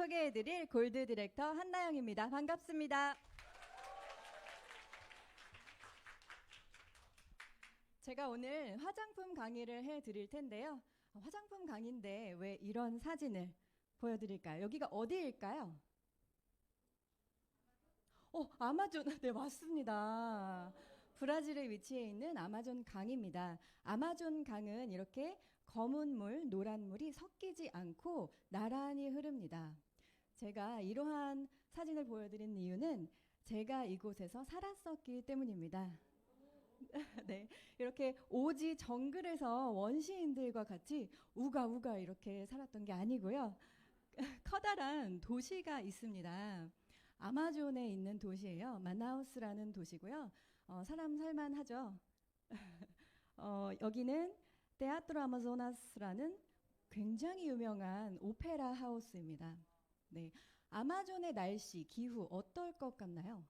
소개해드릴 골드 디렉터 한나영입니다. 반갑습니다. 제가 오늘 화장품 강의를 해드릴 텐데요. 화장품 강의인데 왜 이런 사진을 보여드릴까요? 여기가 어디일까요? 아마존. 네, 맞습니다. 브라질에 위치해 있는 아마존 강입니다. 아마존 강은 이렇게 검은 물, 노란 물이 섞이지 않고 나란히 흐릅니다. 제가 이러한 사진을 보여드린 이유는 제가 이곳에서 살았었기 때문입니다. 네, 이렇게 오지 정글에서 원시인들과 같이 우가우가 이렇게 살았던 게 아니고요. 커다란 도시가 있습니다. 아마존에 있는 도시예요. 마나우스라는 도시고요. 사람 살만하죠. 여기는 테아트로 아마조나스라는 굉장히 유명한 오페라 하우스입니다. 네, 아마존의 날씨, 기후 어떨 것 같나요?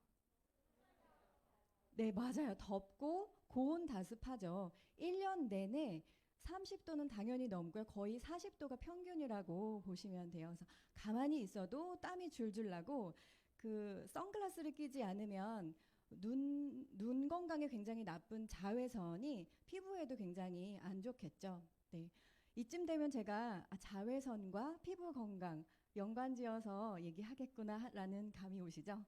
네, 맞아요. 덥고 고온다습하죠. 1년 내내 30도는 당연히 넘고요. 거의 40도가 평균이라고 보시면 돼요. 그래서 가만히 있어도 땀이 줄줄 나고 그 선글라스를 끼지 않으면 눈 건강에 굉장히 나쁜 자외선이 피부에도 굉장히 안 좋겠죠. 네. 이쯤 되면 제가 자외선과 피부 건강 연관지어서 얘기하겠구나라는 감이 오시죠?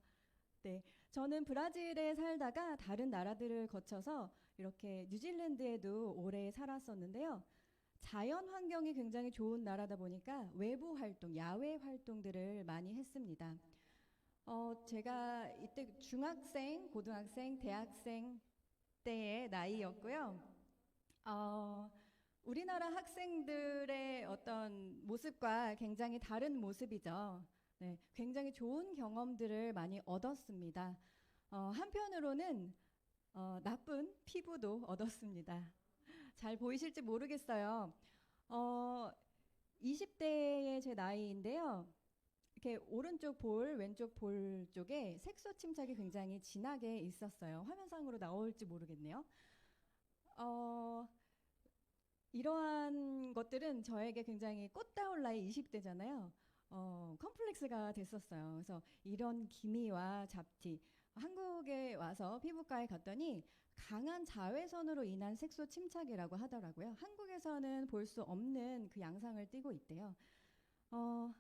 네, 저는 브라질에 살다가 다른 나라들을 거쳐서 이렇게 뉴질랜드에도 오래 살았었는데요. 자연 환경이 굉장히 좋은 나라다 보니까 외부 활동, 야외 활동들을 많이 했습니다. 제가 이때 중학생, 고등학생, 대학생 때의 나이였고요. 어, 우리나라 학생들의 어떤 모습과 굉장히 다른 모습이죠. 네, 굉장히 좋은 경험들을 많이 얻었습니다. 한편으로는 나쁜 피부도 얻었습니다. 잘 보이실지 모르겠어요. 어, 20대의 제 나이인데요. 이렇게 오른쪽 볼, 왼쪽 볼 쪽에 색소 침착이 굉장히 진하게 있었어요. 화면상으로 나올지 모르겠네요. 어, 이러한 것들은 저에게 굉장히 꽃다운 나이 20대잖아요. 컴플렉스가 됐었어요. 그래서 이런 기미와 잡티, 한국에 와서 피부과에 갔더니 강한 자외선으로 인한 색소 침착이라고 하더라고요. 한국에서는 볼 수 없는 그 양상을 띠고 있대요. 어,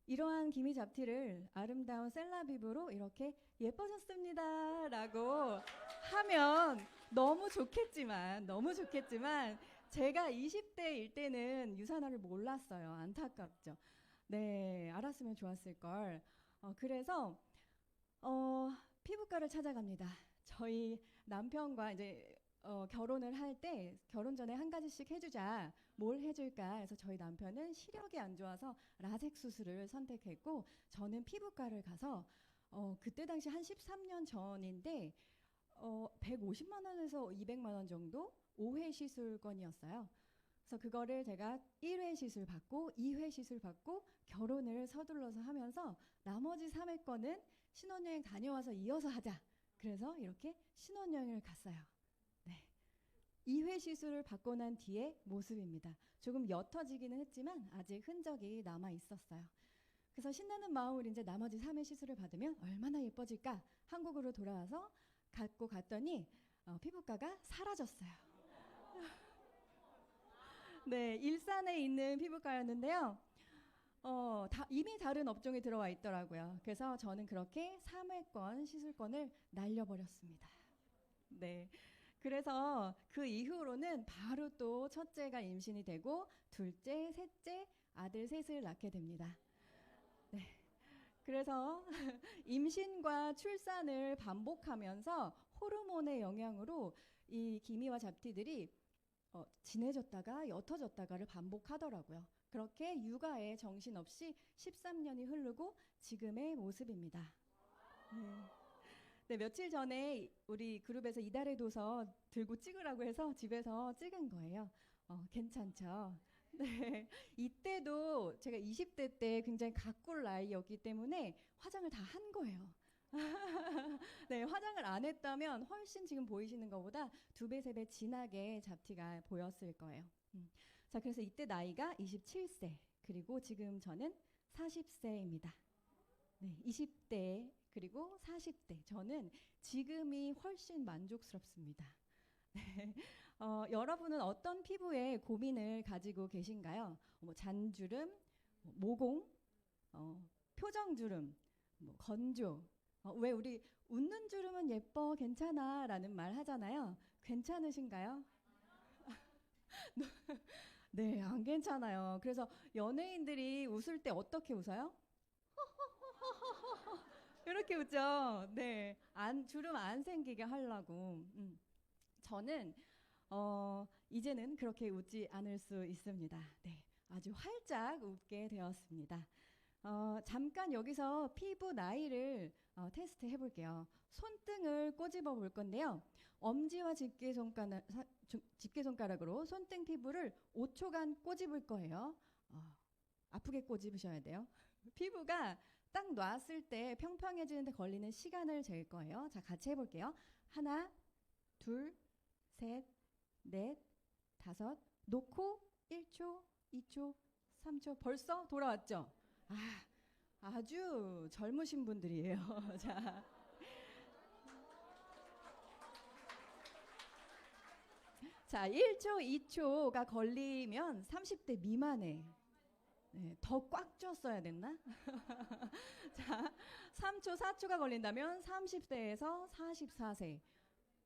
이러한 기미 잡티를 아름다운 셀라비브로 이렇게 예뻐졌습니다 라고 하면 너무 좋겠지만 제가 20대일 때는 유산화를 몰랐어요. 안타깝죠. 네, 알았으면 좋았을 걸. 그래서 피부과를 찾아갑니다. 저희 남편과 이제 결혼을 할 때 결혼 전에 한 가지씩 해주자. 뭘 해줄까 해서 저희 남편은 시력이 안 좋아서 라섹 수술을 선택했고 저는 피부과를 가서 그때 당시 한 13년 전인데 150만 원에서 200만 원 정도 5회 시술권이었어요. 그래서 그거를 제가 1회 시술 받고 2회 시술 받고 결혼을 서둘러서 하면서 나머지 3회권은 신혼여행 다녀와서 이어서 하자. 그래서 이렇게 신혼여행을 갔어요. 네. 2회 시술을 받고 난 뒤의 모습입니다. 조금 옅어지기는 했지만 아직 흔적이 남아 있었어요. 그래서 신나는 마음으로 이제 나머지 3회 시술을 받으면 얼마나 예뻐질까 한국으로 돌아와서 갖고 갔더니 피부과가 사라졌어요. 네, 일산에 있는 피부과였는데요. 이미 다른 업종에 들어와 있더라고요. 그래서 저는 그렇게 3회권 시술권을 날려버렸습니다. 네. 그래서 그 이후로는 바로 또 첫째가 임신이 되고 둘째, 셋째, 아들 셋을 낳게 됩니다. 네. 그래서 임신과 출산을 반복하면서 호르몬의 영향으로 이 기미와 잡티들이 진해졌다가 옅어졌다가를 반복하더라고요. 그렇게 육아에 정신없이 13년이 흐르고 지금의 모습입니다. 네. 네, 며칠 전에 우리 그룹에서 이달의 도서 들고 찍으라고 해서 집에서 찍은 거예요. 괜찮죠? 네, 이때도 제가 20대 때 굉장히 가꿀 나이였기 때문에 화장을 다 한 거예요. 네, 화장을 안 했다면 훨씬 지금 보이시는 것보다 2배, 3배 진하게 잡티가 보였을 거예요. 자, 그래서 이때 나이가 27세, 그리고 지금 저는 40세입니다. 네, 20대 그리고 40대. 저는 지금이 훨씬 만족스럽습니다. 여러분은 어떤 피부에 고민을 가지고 계신가요? 뭐 잔주름, 모공, 표정주름, 뭐 건조. 왜 우리 웃는 주름은 예뻐, 괜찮아 라는 말 하잖아요. 괜찮으신가요? 네, 안 괜찮아요. 그래서 연예인들이 웃을 때 어떻게 웃어요? 이렇게 웃죠. 네, 주름 안 생기게 하려고. 저는 이제는 그렇게 웃지 않을 수 있습니다. 네, 아주 활짝 웃게 되었습니다. 잠깐 여기서 피부 나이를 테스트 해볼게요. 손등을 꼬집어 볼 건데요. 엄지와 집게손가락으로 손등 피부를 5초간 꼬집을 거예요. 아프게 꼬집으셔야 돼요. 피부가 딱 놨을 때 평평해지는데 걸리는 시간을 잴 거예요. 자, 같이 해볼게요. 하나, 둘, 셋, 넷, 다섯, 놓고 1초, 2초, 3초. 벌써 돌아왔죠? 아주 젊으신 분들이에요. 자, 자, 1초, 2초가 걸리면 30대 미만에 네, 더 꽉 쥐었어야 됐나? 자, 3초, 4초가 걸린다면 30대에서 44세,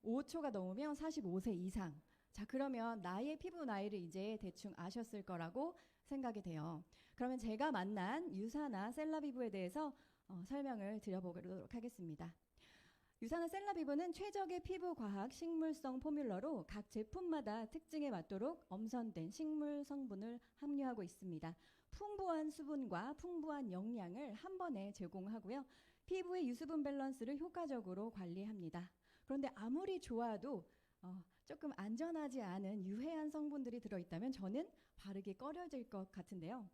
5초가 넘으면 45세 이상. 자, 그러면 나의 피부 나이를 이제 대충 아셨을 거라고 생각이 돼요. 그러면 제가 만난 유사나 셀라비브에 대해서 설명을 드려보도록 하겠습니다. 유사나 셀라비브는 최적의 피부 과학 식물성 포뮬러로 각 제품마다 특징에 맞도록 엄선된 식물 성분을 함유하고 있습니다. 풍부한 수분과 풍부한 영양을 한 번에 제공하고요. 피부의 유수분 밸런스를 효과적으로 관리합니다. 그런데 아무리 좋아도 조금 안전하지 않은 유해한 성분들이 들어있다면 저는 바르기 꺼려질 것 같은데요.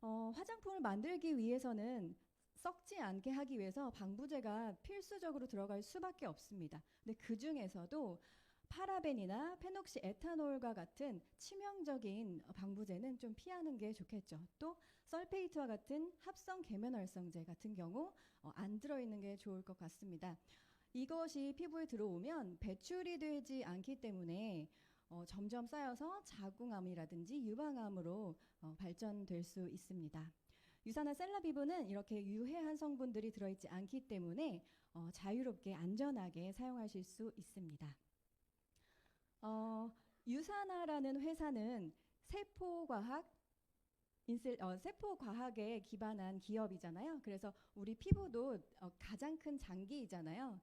화장품을 만들기 위해서는 썩지 않게 하기 위해서 방부제가 필수적으로 들어갈 수밖에 없습니다. 근데 그 중에서도 파라벤이나 페녹시 에탄올과 같은 치명적인 방부제는 좀 피하는 게 좋겠죠. 또 설페이트와 같은 합성 계면활성제 같은 경우 안 들어있는 게 좋을 것 같습니다. 이것이 피부에 들어오면 배출이 되지 않기 때문에 점점 쌓여서 자궁암이라든지 유방암으로 발전될 수 있습니다. 유사나 셀라비브는 이렇게 유해한 성분들이 들어있지 않기 때문에 자유롭게 안전하게 사용하실 수 있습니다. 유사나라는 회사는 세포과학에 기반한 기업이잖아요. 그래서 우리 피부도 가장 큰 장기이잖아요.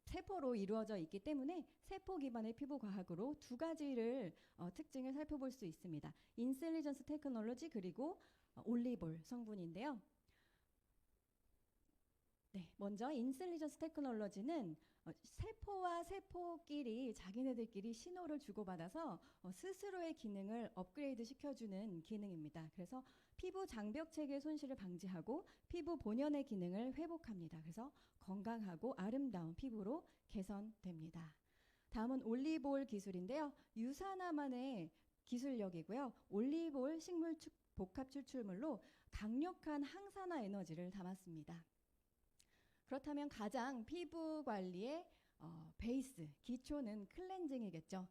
세포로 이루어져 있기 때문에 세포 기반의 피부 과학으로 두 가지를 특징을 살펴볼 수 있습니다. 인셀리전스 테크놀로지 그리고 올리볼 성분인데요. 네, 먼저 인셀리전스 테크놀로지는 세포와 세포끼리 자기네들끼리 신호를 주고받아서 스스로의 기능을 업그레이드 시켜주는 기능입니다. 그래서 피부 장벽 체계 손실을 방지하고 피부 본연의 기능을 회복합니다. 그래서 건강하고 아름다운 피부로 개선됩니다. 다음은 올리볼 기술인데요. 유사나만의 기술력이고요. 올리볼 식물 복합 추출물로 강력한 항산화 에너지를 담았습니다. 그렇다면 가장 피부 관리의 베이스, 기초는 클렌징이겠죠.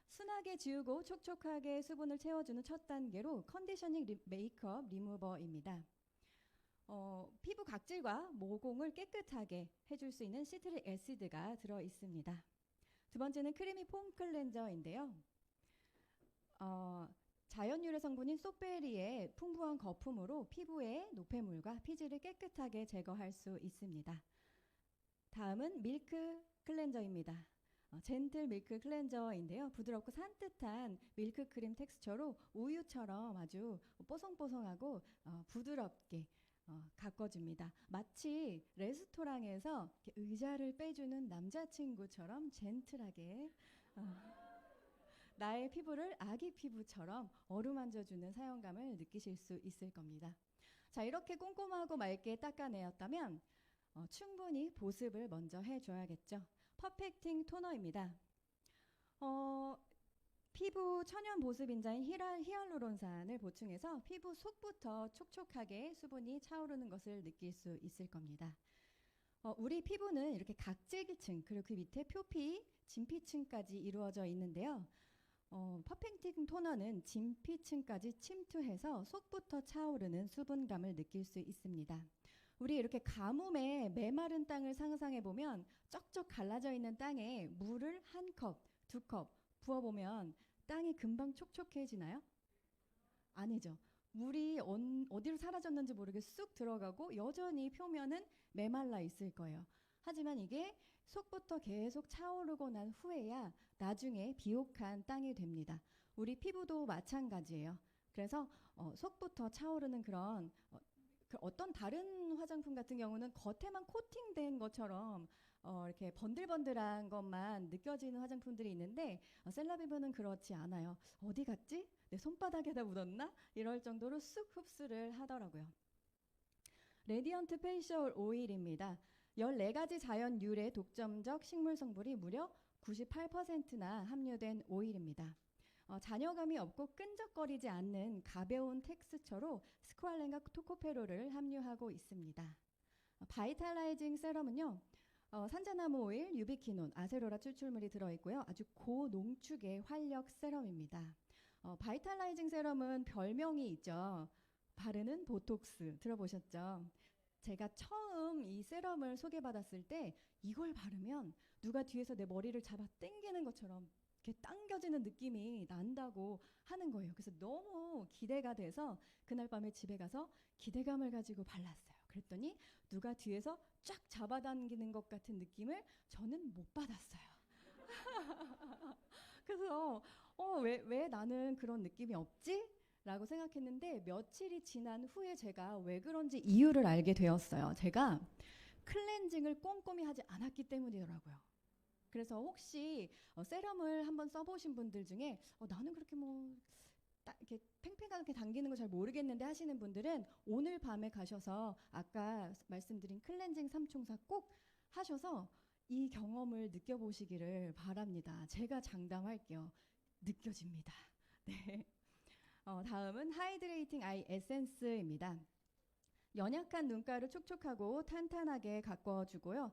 순하게 지우고 촉촉하게 수분을 채워주는 첫 단계로 컨디셔닝 메이크업 리무버입니다. 피부 각질과 모공을 깨끗하게 해줄 수 있는 시트릭 애시드가 들어있습니다. 두 번째는 크리미 폼 클렌저인데요. 자연 유래 성분인 쏙베리의 풍부한 거품으로 피부의 노폐물과 피지를 깨끗하게 제거할 수 있습니다. 다음은 밀크 클렌저입니다. 젠틀 밀크 클렌저인데요. 부드럽고 산뜻한 밀크크림 텍스처로 우유처럼 아주 뽀송뽀송하고 부드럽게 가꿔줍니다. 마치 레스토랑에서 의자를 빼주는 남자친구처럼 젠틀하게 나의 피부를 아기 피부처럼 어루만져주는 사용감을 느끼실 수 있을 겁니다. 자, 이렇게 꼼꼼하고 맑게 닦아내었다면 충분히 보습을 먼저 해줘야겠죠. 퍼펙팅 토너입니다. 피부 천연 보습인자인 히알루론산을 보충해서 피부 속부터 촉촉하게 수분이 차오르는 것을 느낄 수 있을 겁니다. 우리 피부는 이렇게 각질층 그리고 그 밑에 표피, 진피층까지 이루어져 있는데요. 퍼펙팅 토너는 진피층까지 침투해서 속부터 차오르는 수분감을 느낄 수 있습니다. 우리 이렇게 가뭄에 메마른 땅을 상상해 보면 쩍쩍 갈라져 있는 땅에 물을 한 컵, 두 컵 부어보면 땅이 금방 촉촉해지나요? 아니죠. 물이 어디로 사라졌는지 모르게 쑥 들어가고 여전히 표면은 메말라 있을 거예요. 하지만 이게 속부터 계속 차오르고 난 후에야 나중에 비옥한 땅이 됩니다. 우리 피부도 마찬가지예요. 그래서 속부터 차오르는 그런 어떤 다른 화장품 같은 경우는 겉에만 코팅된 것처럼 이렇게 번들번들한 것만 느껴지는 화장품들이 있는데 셀라비브는 그렇지 않아요. 어디 갔지? 내 손바닥에다 묻었나? 이럴 정도로 쑥 흡수를 하더라고요. 레디언트 페이셜 오일입니다. 14가지 자연 유래 독점적 식물 성분이 무려 98%나 함유된 오일입니다. 잔여감이 없고 끈적거리지 않는 가벼운 텍스처로 스쿠알렌과 토코페롤을 함유하고 있습니다. 바이탈라이징 세럼은요. 산자나무 오일, 유비키논, 아세로라 추출물이 들어있고요. 아주 고농축의 활력 세럼입니다. 바이탈라이징 세럼은 별명이 있죠. 바르는 보톡스 들어보셨죠? 제가 처음 이 세럼을 소개받았을 때 이걸 바르면 누가 뒤에서 내 머리를 잡아 당기는 것처럼 이렇게 당겨지는 느낌이 난다고 하는 거예요. 그래서 너무 기대가 돼서 그날 밤에 집에 가서 기대감을 가지고 발랐어요. 그랬더니 누가 뒤에서 쫙 잡아당기는 것 같은 느낌을 저는 못 받았어요. 그래서 왜 나는 그런 느낌이 없지? 라고 생각했는데 며칠이 지난 후에 제가 왜 그런지 이유를 알게 되었어요. 제가 클렌징을 꼼꼼히 하지 않았기 때문이더라고요. 그래서 혹시 세럼을 한번 써보신 분들 중에 나는 그렇게 이렇게 팽팽하게 당기는 거 잘 모르겠는데 하시는 분들은 오늘 밤에 가셔서 아까 말씀드린 클렌징 삼총사 꼭 하셔서 이 경험을 느껴보시기를 바랍니다. 제가 장담할게요. 느껴집니다. 네. 다음은 하이드레이팅 아이 에센스입니다. 연약한 눈가를 촉촉하고 탄탄하게 가꿔주고요.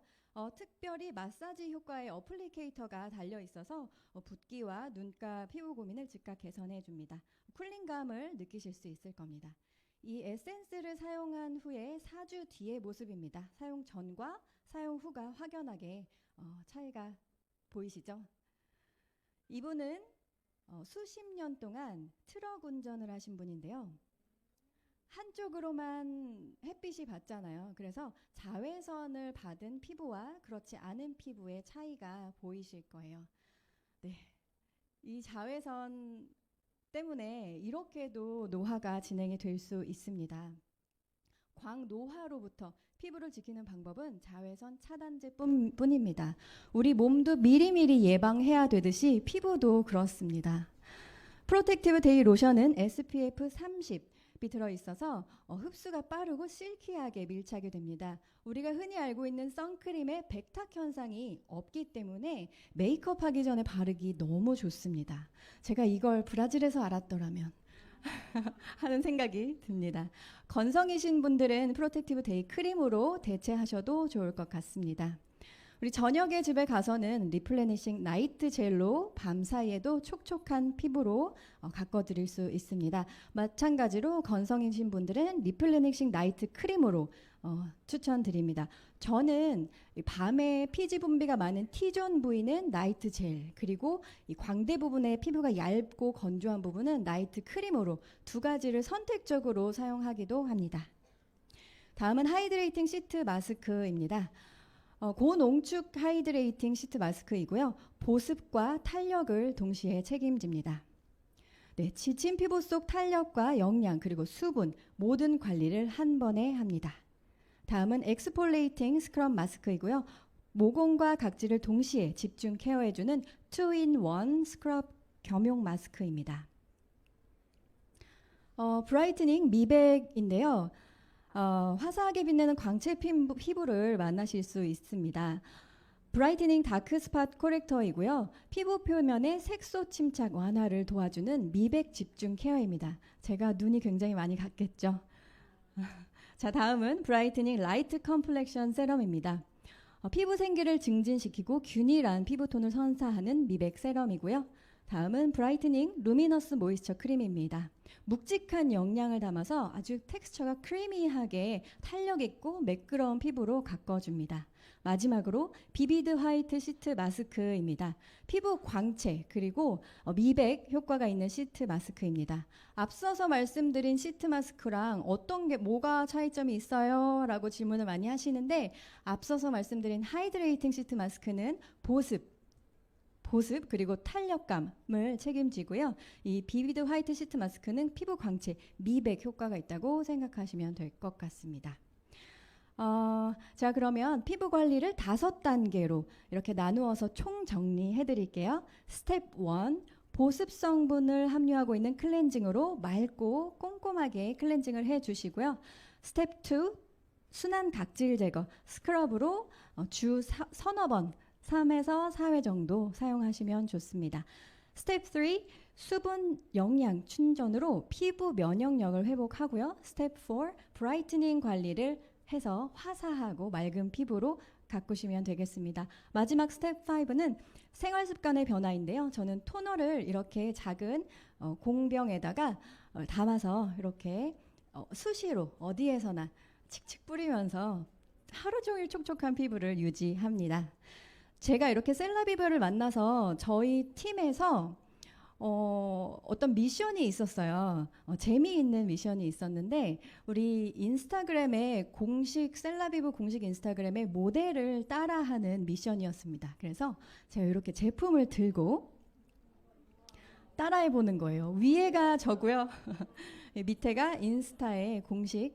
특별히 마사지 효과의 어플리케이터가 달려있어서 붓기와 눈가 피부 고민을 즉각 개선해줍니다. 쿨링감을 느끼실 수 있을 겁니다. 이 에센스를 사용한 후에 4주 뒤의 모습입니다. 사용 전과 사용 후가 확연하게 차이가 보이시죠? 이분은 수십 년 동안 트럭 운전을 하신 분인데요. 한쪽으로만 햇빛이 받잖아요. 그래서 자외선을 받은 피부와 그렇지 않은 피부의 차이가 보이실 거예요. 네, 이 자외선 때문에 이렇게도 노화가 진행이 될 수 있습니다. 광노화로부터 피부를 지키는 방법은 자외선 차단제뿐입니다. 우리 몸도 미리미리 예방해야 되듯이 피부도 그렇습니다. 프로텍티브 데이 로션은 SPF 30이 들어있어서 흡수가 빠르고 실키하게 밀착이 됩니다. 우리가 흔히 알고 있는 선크림의 백탁 현상이 없기 때문에 메이크업 하기 전에 바르기 너무 좋습니다. 제가 이걸 브라질에서 알았더라면 하는 생각이 듭니다. 건성이신 분들은 프로텍티브 데이 크림으로 대체하셔도 좋을 것 같습니다. 우리 저녁에 집에 가서는 리플레니싱 나이트 젤로 밤사이에도 촉촉한 피부로 가꿔드릴 수 있습니다. 마찬가지로 건성이신 분들은 리플레니싱 나이트 크림으로 추천드립니다. 저는 밤에 피지 분비가 많은 T존 부위는 나이트 젤, 그리고 이 광대 부분의 피부가 얇고 건조한 부분은 나이트 크림으로 두 가지를 선택적으로 사용하기도 합니다. 다음은 하이드레이팅 시트 마스크입니다. 고농축 하이드레이팅 시트 마스크이고요. 보습과 탄력을 동시에 책임집니다. 네, 지친 피부 속 탄력과 영양 그리고 수분 모든 관리를 한 번에 합니다. 다음은 엑스폴레이팅 스크럽 마스크이고요. 모공과 각질을 동시에 집중 케어해주는 2in1 스크럽 겸용 마스크입니다. 브라이트닝 미백인데요. 화사하게 빛내는 광채 피부를 만나실 수 있습니다. 브라이트닝 다크 스팟 코렉터이고요. 피부 표면의 색소 침착 완화를 도와주는 미백 집중 케어입니다. 제가 눈이 굉장히 많이 갔겠죠. 자, 다음은 브라이트닝 라이트 컴플렉션 세럼입니다. 피부 생기를 증진시키고 균일한 피부톤을 선사하는 미백 세럼이고요. 다음은 브라이트닝 루미너스 모이스처 크림입니다. 묵직한 영양을 담아서 아주 텍스처가 크리미하게 탄력 있고 매끄러운 피부로 가꿔줍니다. 마지막으로 비비드 화이트 시트 마스크입니다. 피부 광채 그리고 미백 효과가 있는 시트 마스크입니다. 앞서서 말씀드린 시트 마스크랑 어떤 게 뭐가 차이점이 있어요? 라고 질문을 많이 하시는데 앞서서 말씀드린 하이드레이팅 시트 마스크는 보습 그리고 탄력감을 책임지고요. 이 비비드 화이트 시트 마스크는 피부 광채, 미백 효과가 있다고 생각하시면 될 것 같습니다. 자, 그러면 피부 관리를 5단계로 이렇게 나누어서 총 정리해 드릴게요. 스텝 1, 보습 성분을 함유하고 있는 클렌징으로 맑고 꼼꼼하게 클렌징을 해 주시고요. 스텝 2, 순한 각질 제거, 스크럽으로 주 서너 번 3에서 4회 정도 사용하시면 좋습니다. 스텝 3, 수분 영양 충전으로 피부 면역력을 회복하고요. 스텝 4, 브라이트닝 관리를 해서 화사하고 맑은 피부로 가꾸시면 되겠습니다. 마지막 스텝 5는 생활 습관의 변화인데요. 저는 토너를 이렇게 작은 공병에다가 담아서 이렇게 수시로 어디에서나 칙칙 뿌리면서 하루 종일 촉촉한 피부를 유지합니다. 제가 이렇게 셀라비브를 만나서 저희 팀에서 어떤 미션이 있었어요. 재미있는 미션이 있었는데 우리 인스타그램에 셀라비브 공식 인스타그램의 모델을 따라하는 미션이었습니다. 그래서 제가 이렇게 제품을 들고 따라해보는 거예요. 위에가 저고요. 밑에가 인스타의 공식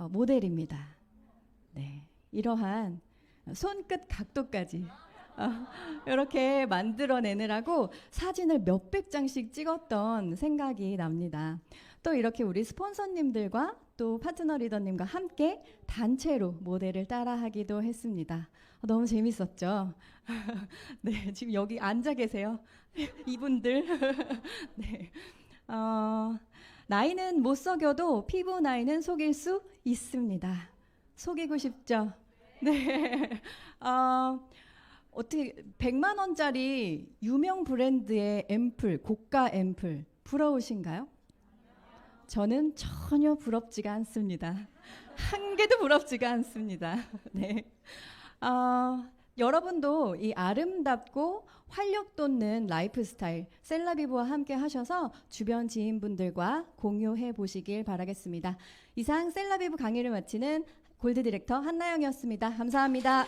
모델입니다. 네, 이러한 손끝 각도까지 이렇게 만들어내느라고 사진을 몇백 장씩 찍었던 생각이 납니다. 또 이렇게 우리 스폰서님들과 또 파트너 리더님과 함께 단체로 모델을 따라하기도 했습니다. 너무 재밌었죠? 네, 지금 여기 앉아 계세요. 이분들. 네. 나이는 못 속여도 피부 나이는 속일 수 있습니다. 속이고 싶죠? 네. 어떻게 100만 원짜리 유명 브랜드의 앰플, 고가 앰플 부러우신가요? 저는 전혀 부럽지가 않습니다. 한 개도 부럽지가 않습니다. 네. 여러분도 이 아름답고 활력 돋는 라이프 스타일 셀라비브와 함께 하셔서 주변 지인분들과 공유해 보시길 바라겠습니다. 이상 셀라비브 강의를 마치는 골드 디렉터 한나영이었습니다. 감사합니다.